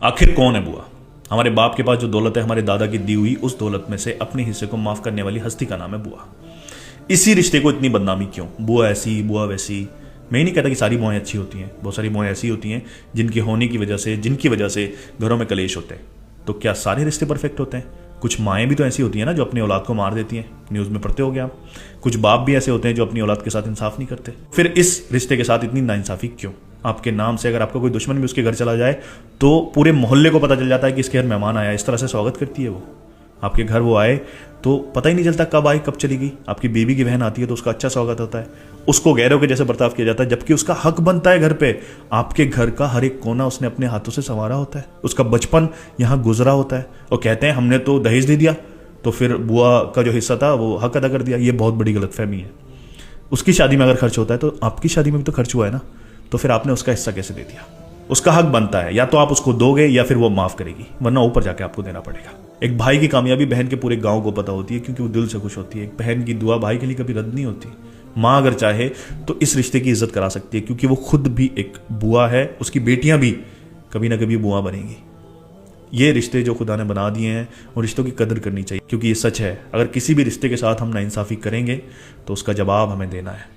आखिर कौन है बुआ? हमारे बाप के पास जो दौलत है, हमारे दादा की दी हुई उस दौलत में से अपने हिस्से को माफ करने वाली हस्ती का नाम है बुआ। इसी रिश्ते को इतनी बदनामी क्यों? बुआ ऐसी, बुआ वैसी। मैं ही नहीं कहता कि सारी बुआएं अच्छी होती हैं, बहुत सारी बुआएं ऐसी होती हैं जिनके होने की वजह से, जिनकी वजह से घरों में कलेश होते हैं। तो क्या सारे रिश्ते परफेक्ट होते हैं? कुछ माएँ भी तो ऐसी होती हैं ना जो अपनी औलाद को मार देती हैं, न्यूज़ में पढ़ते हो गया आप। कुछ बाप भी ऐसे होते हैं जो अपनी औलाद के साथ इंसाफ नहीं करते। फिर इस रिश्ते के साथ इतनी नाइंसाफी क्यों? आपके नाम से अगर आपका कोई दुश्मन भी उसके घर चला जाए तो पूरे मोहल्ले को पता चल जाता है कि इसके घर मेहमान आया, इस तरह से स्वागत करती है वो। आपके घर वो आए तो पता ही नहीं चलता कब आई कब चली गई। आपकी बीवी की बहन आती है तो उसका अच्छा स्वागत होता है, उसको गैरों के जैसे बर्ताव किया जाता है, जबकि उसका हक बनता है घर पे। आपके घर का हर एक कोना उसने अपने हाथों से संवारा होता है, उसका बचपन यहाँ गुजरा होता है। और कहते हैं हमने तो दहेज दे दिया तो फिर बुआ का जो हिस्सा था वो हक अदा कर दिया। ये बहुत बड़ी गलतफहमी है। उसकी शादी में अगर खर्च होता है तो आपकी शादी में भी तो खर्च हुआ है ना, तो फिर आपने उसका हिस्सा कैसे दे दिया? उसका हक बनता है, या तो आप उसको दोगे या फिर वो माफ करेगी, वरना ऊपर जाके आपको देना पड़ेगा। एक भाई की कामयाबी बहन के पूरे गांव को पता होती है क्योंकि वो दिल से खुश होती है। एक बहन की दुआ भाई के लिए कभी रद्द नहीं होती। माँ अगर चाहे तो इस रिश्ते की इज्जत करा सकती है क्योंकि वो खुद भी एक बुआ है, उसकी बेटियां भी कभी ना कभी बुआ बनेंगी। ये रिश्ते जो खुदा ने बना दिए हैं उन रिश्तों की कदर करनी चाहिए क्योंकि ये सच है, अगर किसी भी रिश्ते के साथ हम नाइंसाफ़ी करेंगे तो उसका जवाब हमें देना है।